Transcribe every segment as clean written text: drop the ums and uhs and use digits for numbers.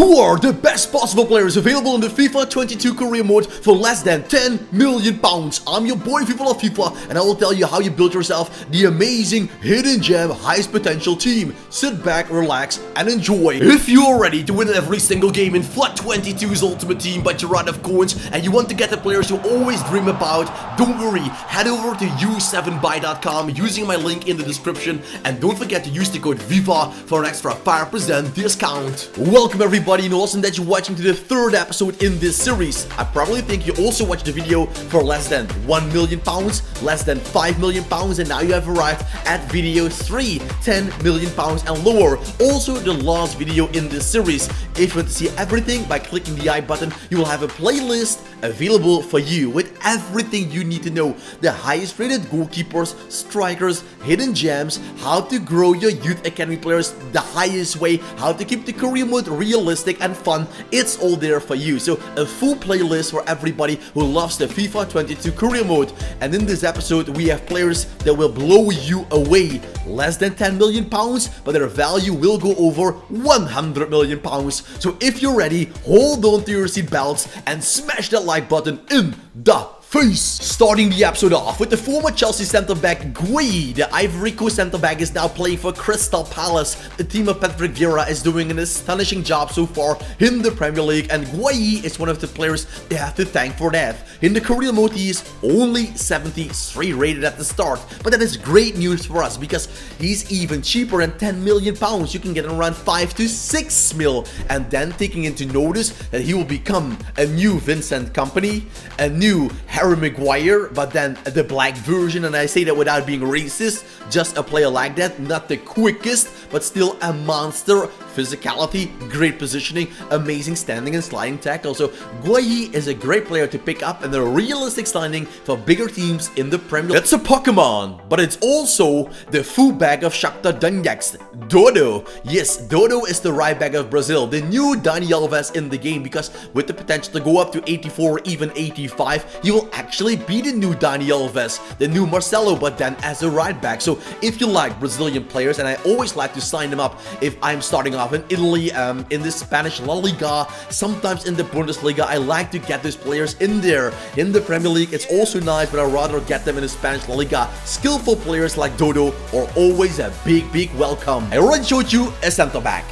Who are the best possible players available in the FIFA 22 career mode for less than 10 million pounds? I'm your boy FIFA, and I will tell you how you build yourself the amazing hidden gem highest potential team. Sit back, relax, and enjoy. If you're ready to win every single game in FUT 22's ultimate team but you're out of coins and you want to get the players you always dream about, don't worry, head over to u7buy.com using my link in the description, and don't forget to use the code FIFA for an extra 5% discount. Welcome everybody, and awesome that you're watching to the third episode in this series. I probably think you also watched the video for less than 1 million pounds, less than 5 million pounds, and now you have arrived at video 3, 10 million pounds and lower. Also the last video in this series. If you want to see everything, by clicking the I button, you will have a playlist available for you with everything you need to know. The highest rated goalkeepers, strikers, hidden gems, how to grow your youth academy players the highest way, how to keep the career mode realistic and fun. It's all there for you. So a full playlist for everybody who loves the FIFA 22 career mode. And in this episode we have players that will blow you away. Less than 10 million pounds, but their value will go over 100 million pounds. So if you're ready, hold on to your seatbelts and smash that like button in the face. Starting the episode off with the former Chelsea centre-back Goalkeeper. The Ivory Coast centre-back is now playing for Crystal Palace. The team of Patrick Vieira is doing an astonishing job so far in the Premier League, and Goalkeeper is one of the players they have to thank for that. In the career mode he is only 73 rated at the start, but that is great news for us because he's even cheaper than 10 million pounds. You can get around 5 to 6 mil, and then taking into notice that he will become a new Vincent Kompany, a new Harry Maguire, but then the black version, and I say that without being racist, just a player like that, not the quickest, but still a monster. Physicality, great positioning, amazing standing and sliding tackle. So Goalkeeper is a great player to pick up and a realistic signing for bigger teams in the Premier League. It's a Pokemon, but it's also the fullback of Shakhtar Donetsk, Dodo. Yes, Dodo is the right back of Brazil, the new Dani Alves in the game, because with the potential to go up to 84 or even 85, he will actually be the new Dani Alves, the new Marcelo, but then as a right back. So if you like Brazilian players, and I always like to sign them up if I'm starting off in Italy, in the Spanish La Liga, sometimes in the Bundesliga, I like to get those players in there. In the Premier League, it's also nice, but I'd rather get them in the Spanish La Liga. Skillful players like Dodo are always a big welcome. I already showed you a center back,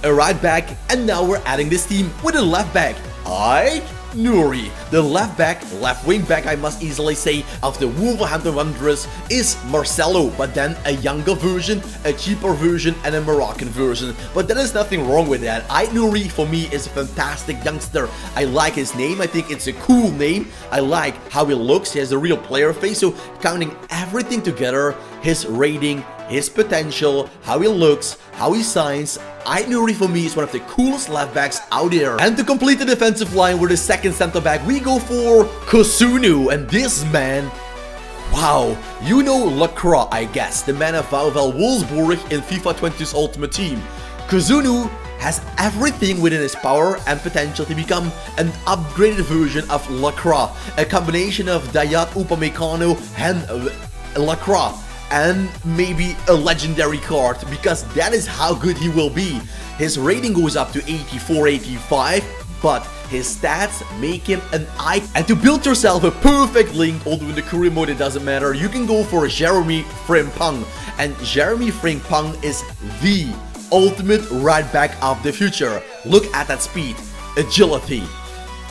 a right back, and now we're adding this team with a left back. Nuri. The left back, left wing back, I must easily say, of the Wolverhampton Wanderers is Marcelo, but then a younger version, a cheaper version, and a Moroccan version. But there is nothing wrong with that. Nuri for me is a fantastic youngster. I like his name. I think it's a cool name. I like how he looks. He has a real player face. So counting everything together, his rating, his potential, how he looks, how he signs, Nuri for me is one of the coolest left backs out there. And to complete the defensive line with the second center back, we go for Kusunu. And this man, wow, you know Lacroix, I guess, the man of VfL Wolfsburg in FIFA 20's ultimate team. Kusunu has everything within his power and potential to become an upgraded version of Lacroix, a combination of Dayot Upamecano and Lacroix, and maybe a legendary card, because that is how good he will be. His rating goes up to 84, 85, but his stats make him an icon. And to build yourself a perfect link, although in the career mode it doesn't matter, you can go for Jeremy Frimpong. And Jeremy Frimpong is the ultimate right back of the future. Look at that speed, agility,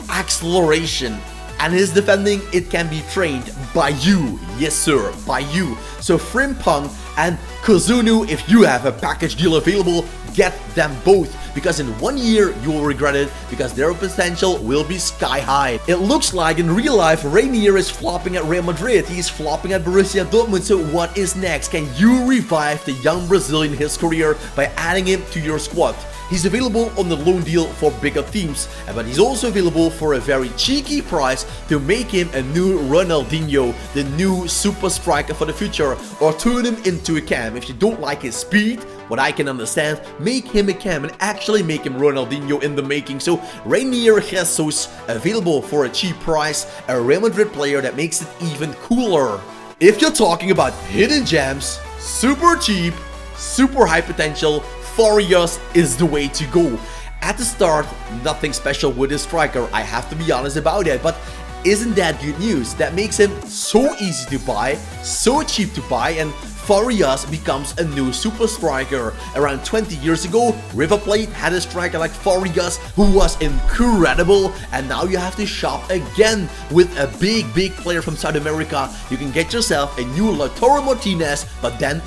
acceleration, and his defending, it can be trained by you. Yes sir, by you. So Frimpong and Kusunu, if you have a package deal available, get them both, because in 1 year you will regret it, because their potential will be sky high. It looks like in real life Rainier is flopping at Real Madrid, he's flopping at Borussia Dortmund. So what is next? Can you revive the young Brazilian in his career by adding him to your squad? He's available on the loan deal for bigger teams, but he's also available for a very cheeky price to make him a new Ronaldinho, the new super striker for the future, or turn him into a cam. If you don't like his speed, what I can understand, make him a cam and actually make him Ronaldinho in the making. So Rainier Jesus, available for a cheap price, a Real Madrid player that makes it even cooler. If you're talking about hidden gems, super cheap, super high potential, Farias is the way to go. At the start, nothing special with this striker, I have to be honest about it, but isn't that good news? That makes him so easy to buy, so cheap to buy, and Farias becomes a new super striker. Around 20 years ago, River Plate had a striker like Farias who was incredible, and now you have to shop again with a big player from South America. You can get yourself a new Lautaro Martinez, but then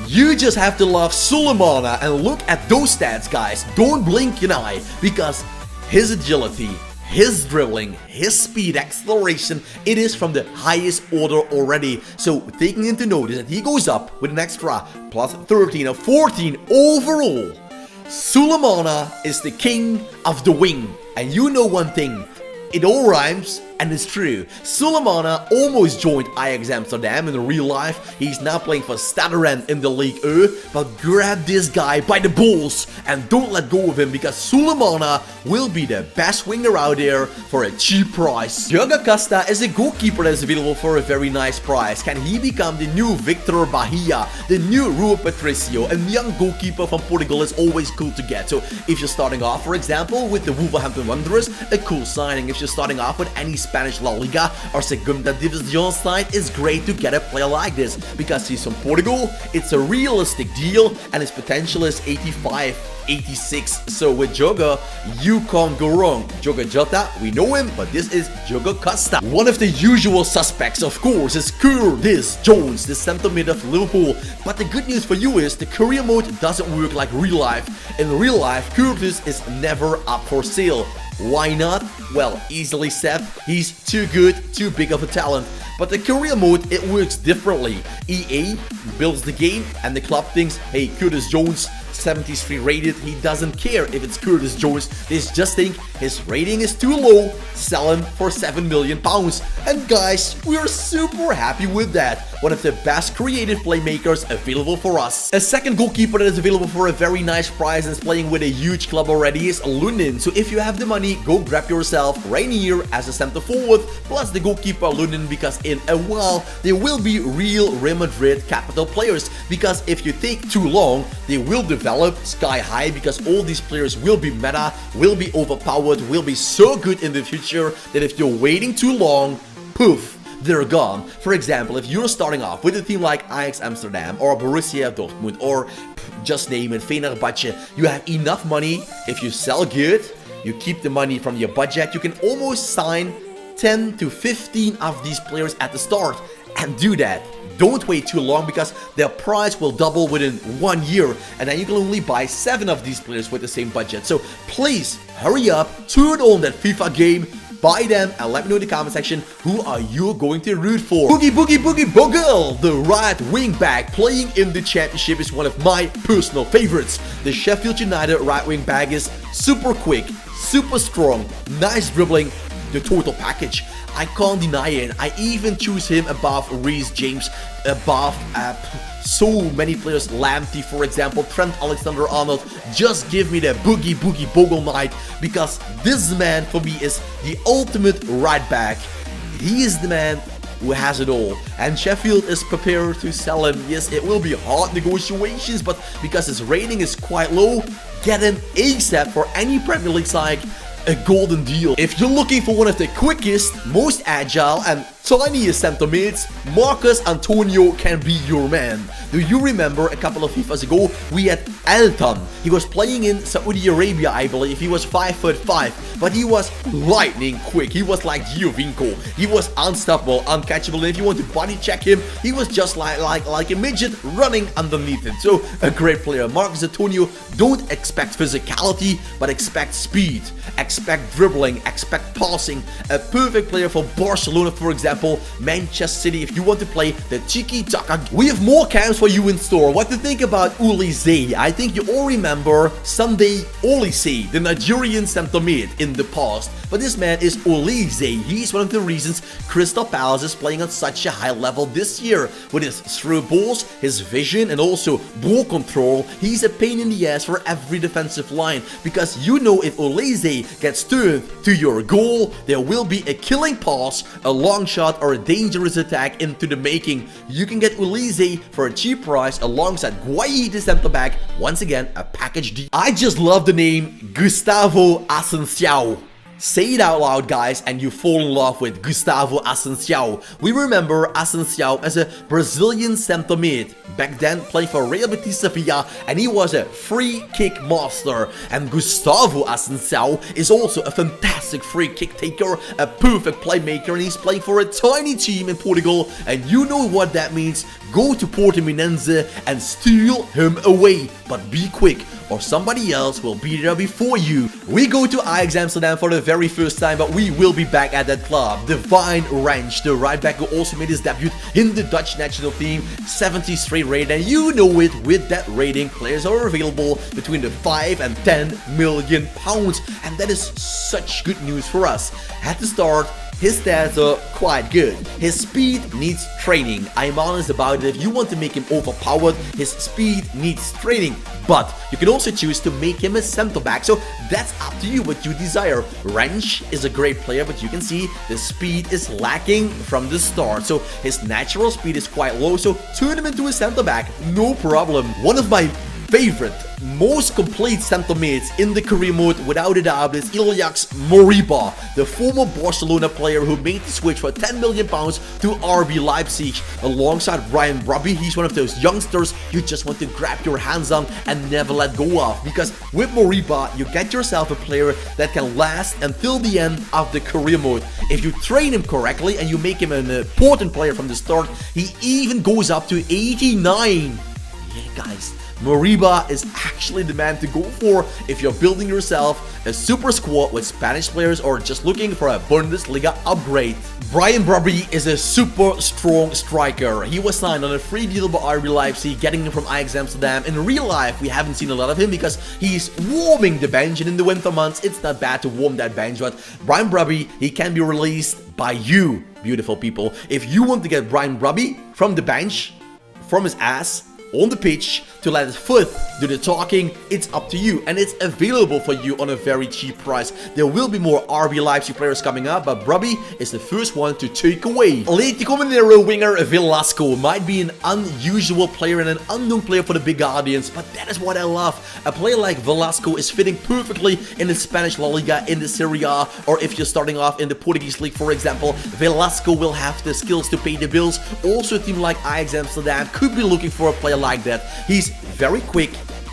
you just have to love Sulemana, and look at those stats, guys. Don't blink an eye, because his agility, his dribbling, his speed, acceleration, it is from the highest order already. So taking into notice that he goes up with an extra plus 13 or 14 overall, Sulemana is the king of the wing. And you know one thing, it all rhymes and it's true. Sulemana almost joined Ajax Amsterdam in real life. He's now playing for Stade Rennes in the League 2. But grab this guy by the balls and don't let go of him, because Sulemana will be the best winger out there for a cheap price. Diogo Costa is a goalkeeper that is available for a very nice price. Can he become the new Victor Bahia, the new Rui Patricio? A young goalkeeper from Portugal is always cool to get. So if you're starting off, for example, with the Wolverhampton Wanderers, a cool signing. If you're starting off with any Spanish La Liga or Segunda División side, it's great to get a player like this, because he's from Portugal, it's a realistic deal, and his potential is 85, 86. So with Diogo, you can't go wrong. Diogo Jota, we know him, but this is Diogo Costa. One of the usual suspects, of course, is Curtis Jones, the center mid of Liverpool. But the good news for you is the career mode doesn't work like real life. In real life, Curtis is never up for sale. Why not? Well, easily said, he's too good, too big of a talent. But the career mode, it works differently. EA builds the game and the club thinks, hey, Curtis Jones, 73 rated, he doesn't care if it's Curtis Jones, they just think his rating is too low, sell him for £7 million. And guys, we're super happy with that. One of the best creative playmakers available for us. A second goalkeeper that is available for a very nice price and is playing with a huge club already is Lunin. So if you have the money, go grab yourself Rainier as a center forward, plus the goalkeeper Lunin, because in a while there will be real Real Madrid capital players. Because if you take too long, they will develop sky high, because all these players will be meta, will be overpowered, will be so good in the future that if you're waiting too long, poof, they're gone. For example, if you're starting off with a team like Ajax Amsterdam or Borussia Dortmund or just name it, Fenerbahce, you have enough money. If you sell good, you keep the money from your budget, you can almost sign 10 to 15 of these players at the start, and do that. Don't wait too long, because their price will double within 1 year, and then you can only buy 7 of these players with the same budget. So please hurry up, turn on that FIFA game, buy them, and let me know in the comment section who are you going to root for. Boogie Bogle, the right wing back playing in the championship, is one of my personal favorites. The Sheffield United right wing back is super quick, super strong, nice dribbling, the total package. I can't deny it. I even choose him above Reece James, above so many players. Lamptey, for example, Trent Alexander-Arnold. Just give me the Boogie Bogle night, because this man for me is the ultimate right back. He is the man who has it all, and Sheffield is prepared to sell him. Yes, it will be hard negotiations, but because his rating is quite low, get him ASAP for any Premier League side. A golden deal. If you're looking for one of the quickest, most agile and tiniest center mids, Marcus Antonio can be your man. Do you remember a couple of FIFAs ago we had Elton? He was playing in Saudi Arabia, I believe. He was 5'5", but he was lightning quick. He was like Giovinco. He was unstoppable, uncatchable, and if you want to body check him, he was just like a midget running underneath it. So a great player. Marcus Antonio, don't expect physicality, but expect speed, expect dribbling, expect passing. A perfect player for Barcelona, for example, Manchester City, if you want to play the tiki-taka. We have more camps for you in store. What to think about Olise? I think you all remember Sunday Olise, the Nigerian center mid in the past. But this man is Olise. He's one of the reasons Crystal Palace is playing on such a high level this year. With his through balls, his vision, and also ball control, he's a pain in the ass for every defensive line. Because you know, if Olise gets turned to your goal, there will be a killing pass, a long shot, shot or a dangerous attack into the making. You can get Ulise for a cheap price alongside Guayi the center back. Once again, a package deal. I just love the name Gustavo Asensio. Say it out loud, guys, and you fall in love with Gustavo Asensio. We remember Asensio as a Brazilian center mid, back then playing for Real Betis Sevilla, and he was a free kick master. And Gustavo Asensio is also a fantastic free kick taker, a perfect playmaker, and he's playing for a tiny team in Portugal. And you know what that means. Go to Portimonense and steal him away, but be quick, or somebody else will be there before you. We go to Ajax Amsterdam for the very first time, but we will be back at that club. Divine Ranch, the right back who also made his debut in the Dutch national team, 70 straight rating, and you know it, with that rating, players are available between the 5 and 10 million pounds, and that is such good news for us. At the start, his stats are quite good. His speed needs training. I'm honest about it. If you want to make him overpowered, his speed needs training. But you can also choose to make him a center back. So that's up to you what you desire. Wrench is a great player, but you can see the speed is lacking from the start. So his natural speed is quite low. So turn him into a center back. No problem. One of my favorite, most complete center mids in the career mode, without a doubt, is Ilyax Moriba, the former Barcelona player who made the switch for 10 million pounds to RB Leipzig alongside Brian Brobby. He's one of those youngsters you just want to grab your hands on and never let go of, because with Moriba you get yourself a player that can last until the end of the career mode. If you train him correctly and you make him an important player from the start, he even goes up to 89. Yeah, guys, Moriba is actually the man to go for if you're building yourself a super squad with Spanish players or just looking for a Bundesliga upgrade. Brian Brobby is a super strong striker. He was signed on a free deal by RB Leipzig, getting him from Ajax Amsterdam. In real life, we haven't seen a lot of him because he's warming the bench, and in the winter months, it's not bad to warm that bench. But Brian Brobby, he can be released by you, beautiful people. If you want to get Brian Brobby from the bench, from his ass, on the pitch, to let his foot do the talking, it's up to you, and it's available for you on a very cheap price. There will be more RB Leipzig players coming up, but Brobby is the first one to take away. Atletico Mineiro winger Velasco might be an unusual player and an unknown player for the big audience, but that is what I love. A player like Velasco is fitting perfectly in the Spanish La Liga, in the Serie A, or if you're starting off in the Portuguese league, for example, Velasco will have the skills to pay the bills. Also, a team like Ajax Amsterdam could be looking for a player like that. He's very quick,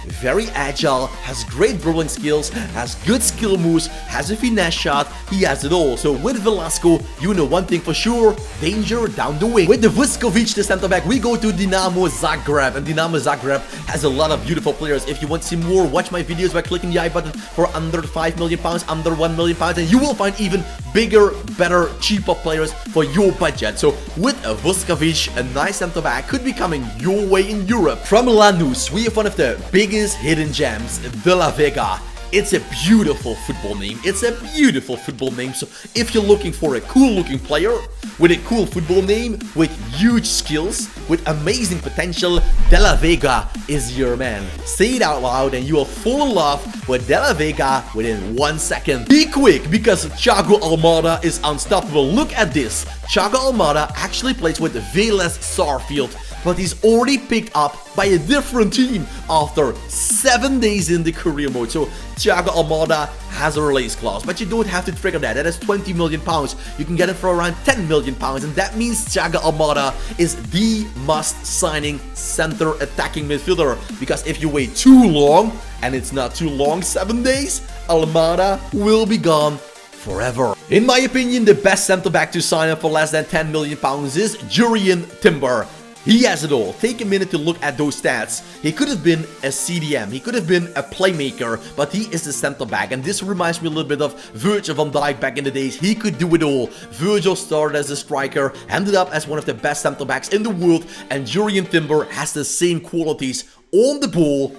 very agile, has great dribbling skills, has good skill moves, has a finesse shot. He has it all. So with Velasco, you know one thing for sure: danger down the wing. With the Vuskovic, the center back, we go to Dinamo Zagreb, and Dinamo Zagreb has a lot of beautiful players. If you want to see more, watch my videos by clicking the I button for under 5 million pounds, under 1 million pounds, and you will find even bigger, better, cheaper players for your budget. So with a Vuskovic, a nice center back could be coming your way in Europe. From Lanús, we have one of the biggest hidden gems, De La Vega. It's a beautiful football name. It's a beautiful football name. So if you're looking for a cool looking player with a cool football name, with huge skills, with amazing potential, De La Vega is your man. Say it out loud and you will fall in love with De La Vega within 1 second. Be quick, because Thiago Almada is unstoppable. Look at this. Thiago Almada actually plays with Vélez Sarsfield, but he's already picked up by a different team after 7 days in the career mode. So Thiago Almada has a release clause, but you don't have to trigger that. That is 20 million pounds. You can get it for around 10 million pounds, and that means Thiago Almada is the must signing center attacking midfielder, because if you wait too long, and it's not too long, 7 days, Almada will be gone forever. In my opinion, the best center back to sign up for less than 10 million pounds is Jurrien Timber. He has it all. Take a minute to look at those stats. He could have been a CDM, he could have been a playmaker, but he is the center back, and this reminds me a little bit of Virgil van Dijk back in the days. He could do it all. Virgil started as a striker, ended up as one of the best center backs in the world, and Jurrien Timber has the same qualities on the ball.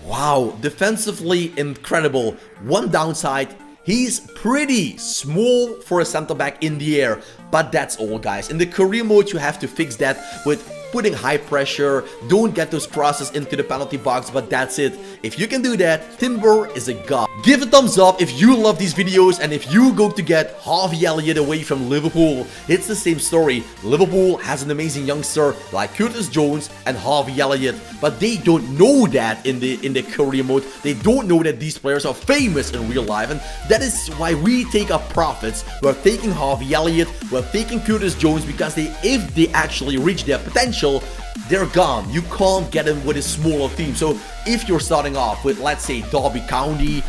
Wow, defensively incredible. One downside: he's pretty small for a center back in the air, but that's all, guys. In the career mode, you have to fix that with putting high pressure, don't get those crosses into the penalty box, but that's it. If you can do that, Timber is a god. Give a thumbs up if you love these videos, and if you go to get Harvey Elliott away from Liverpool, it's the same story. Liverpool has an amazing youngster like Curtis Jones and Harvey Elliott, but they don't know that in the career mode. They don't know that these players are famous in real life, and that is why we take our profits. We're taking Harvey Elliott, we're taking Curtis Jones, because if they actually reach their potential, they're gone. You can't get them with a smaller team. So if you're starting off with, let's say, Derby County,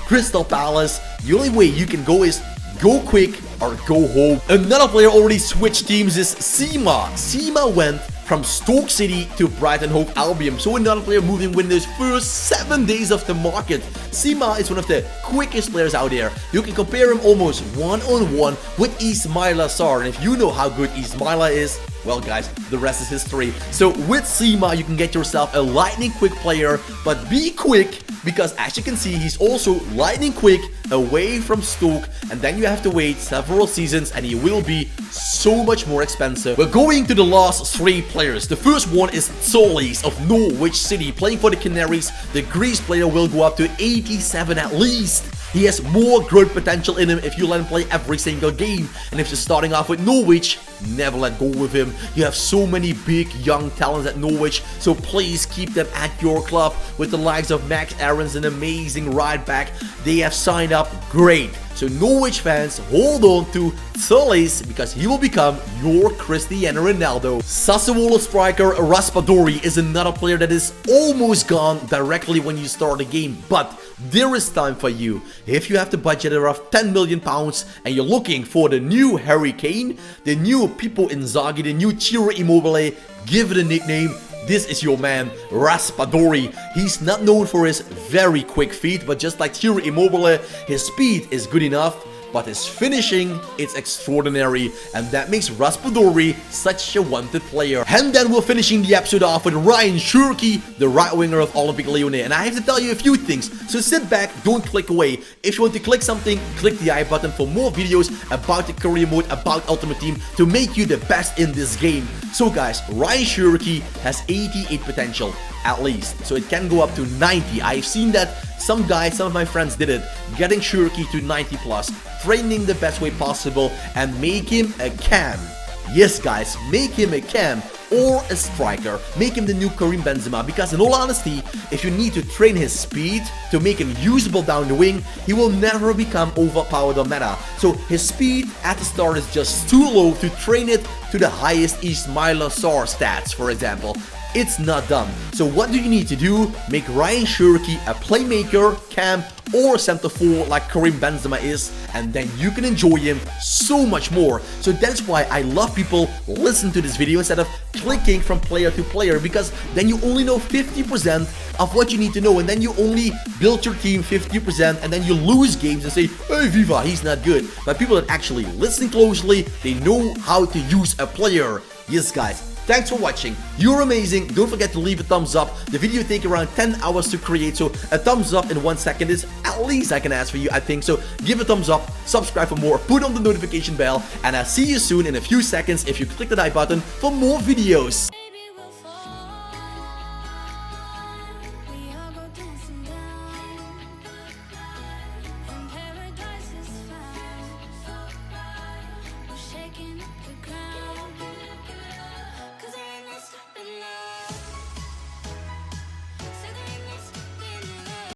Crystal Palace, the only way you can go is go quick or go home. Another player already switched teams is Sima. Sima went from Stoke City to Brighton Hove Albion. So another player moving within those first 7 days of the market. Sima is one of the quickest players out there. You can compare him almost one-on-one with Ismaila Sarr. And if you know how good Ismaila is, well guys, the rest is history. So with Sima, you can get yourself a lightning quick player, but be quick, because as you can see, he's also lightning quick away from Stoke, and then you have to wait several seasons and he will be so much more expensive. We're going to the last 3 players. The first one is Solis of Norwich City, playing for the Canaries. The Greece player will go up to 87 at least. He has more growth potential in him if you let him play every single game. And if you're starting off with Norwich, never let go with him. You have so many big young talents at Norwich, so please keep them at your club. With the likes of Max Aarons, an amazing right back, they have signed up great. So Norwich fans, hold on to Solis, because he will become your Cristiano Ronaldo. Sassuolo striker Raspadori is another player that is almost gone directly when you start the game, but there is time for you. If you have the budget of £10 million and you're looking for the new Harry Kane, the new Pippo Inzaghi, the new Ciro Immobile, give it a nickname. This is your man, Raspadori. He's not known for his very quick feet, but just like Ciro Immobile, his speed is good enough, but his finishing is extraordinary, and that makes Raspadori such a wanted player. And then we're finishing the episode off with Ryan Shurki, the right winger of Olympique Lyon. And I have to tell you a few things, so sit back, don't click away. If you want to click something, click the I button for more videos about the career mode, about Ultimate Team, to make you the best in this game. So guys, Ryan Shurki has 88 potential, at least, so it can go up to 90. I've seen that some of my friends did it, getting Shurki to 90 plus, training the best way possible, and make him a cam. Yes guys, make him a cam or a striker. Make him the new Karim Benzema, because in all honesty, if you need to train his speed to make him usable down the wing, he will never become overpowered or meta. So his speed at the start is just too low to train it to the highest Ismaila Sarr stats, for example. It's not done. So what do you need to do? Make Ryan Shurki a playmaker, cam, or center forward like Karim Benzema is, and then you can enjoy him so much more. So that's why I love people listen to this video instead of clicking from player to player, because then you only know 50% of what you need to know, and then you only build your team 50%, and then you lose games and say, hey Viva, he's not good. But people that actually listen closely, they know how to use a player. Yes guys, thanks for watching. You're amazing. Don't forget to leave a thumbs up. The video takes around 10 hours to create, so a thumbs up in 1 second is at least I can ask for you, I think. So give a thumbs up, subscribe for more, put on the notification bell, and I'll see you soon in a few seconds if you click the like button for more videos.